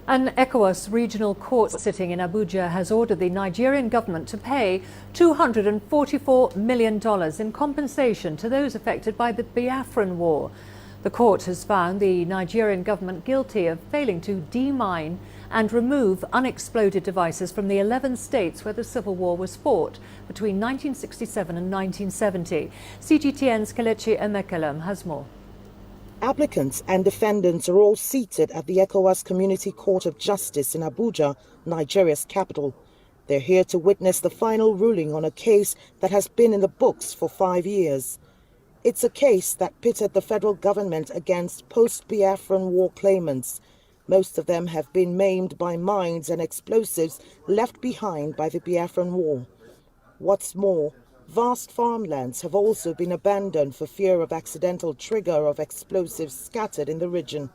An ECOWAS regional court sitting in Abuja has ordered the Nigerian government to pay $244 million in compensation to those affected by the Biafran War. The court has found the Nigerian government guilty of failing to demine and remove unexploded devices from the 11 states where the civil war was fought between 1967 and 1970. CGTN's Kelechi Emekelem has more. Applicants and defendants are all seated at the ECOWAS Community Court of Justice in Abuja, Nigeria's capital. They're here to witness the final ruling on a case that has been in the books for 5 years. It's a case that pitted the federal government against post-Biafran war claimants. Most of them have been maimed by mines and explosives left behind by the Biafran war. What's more, vast farmlands have also been abandoned for fear of accidental trigger of explosives scattered in the region.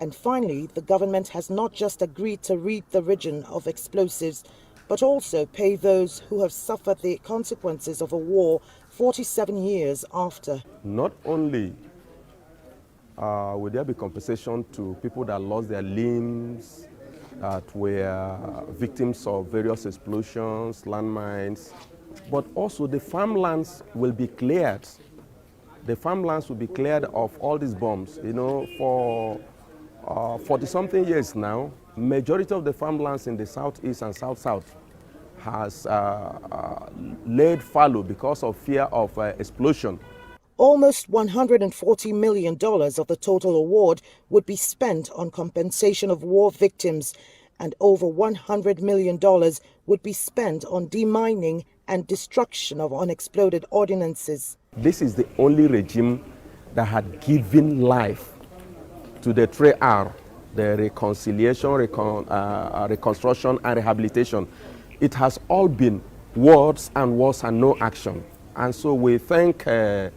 And finally, the government has not just agreed to rid the region of explosives, but also pay those who have suffered the consequences of a war 47 years after. Not only will there be compensation to people that lost their limbs, that were victims of various explosions, landmines, but also the farmlands will be cleared. The farmlands will be cleared of all these bombs. You know, for 40-something years now, majority of the farmlands in the southeast and south-south has laid fallow because of fear of explosion. Almost $140 million of the total award would be spent on compensation of war victims, and over $100 million would be spent on demining and destruction of unexploded ordinances. This is the only regime that had given life to the 3R, the reconciliation, reconstruction and rehabilitation. It has all been words and no action. And so we thank the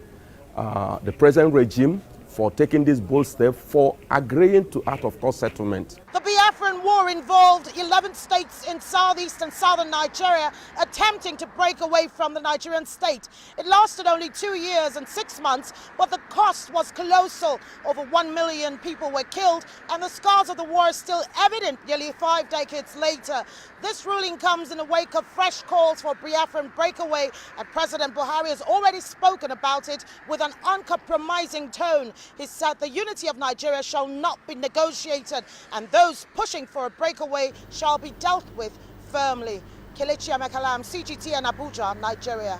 present regime for taking this bold step, for agreeing to out-of-court settlement. The Biafran War involved 11 states in southeast and southern Nigeria attempting to break away from the Nigerian state. It lasted only 2 years and 6 months, but the cost was colossal. Over 1 million people were killed, and the scars of the war are still evident nearly 5 decades later. This ruling comes in the wake of fresh calls for Biafran breakaway, and President Buhari has already spoken about it with an uncompromising tone. He said the unity of Nigeria shall not be negotiated, and those pushing for a breakaway shall be dealt with firmly. Kelechi Emekelem, CGTN Abuja, Nigeria.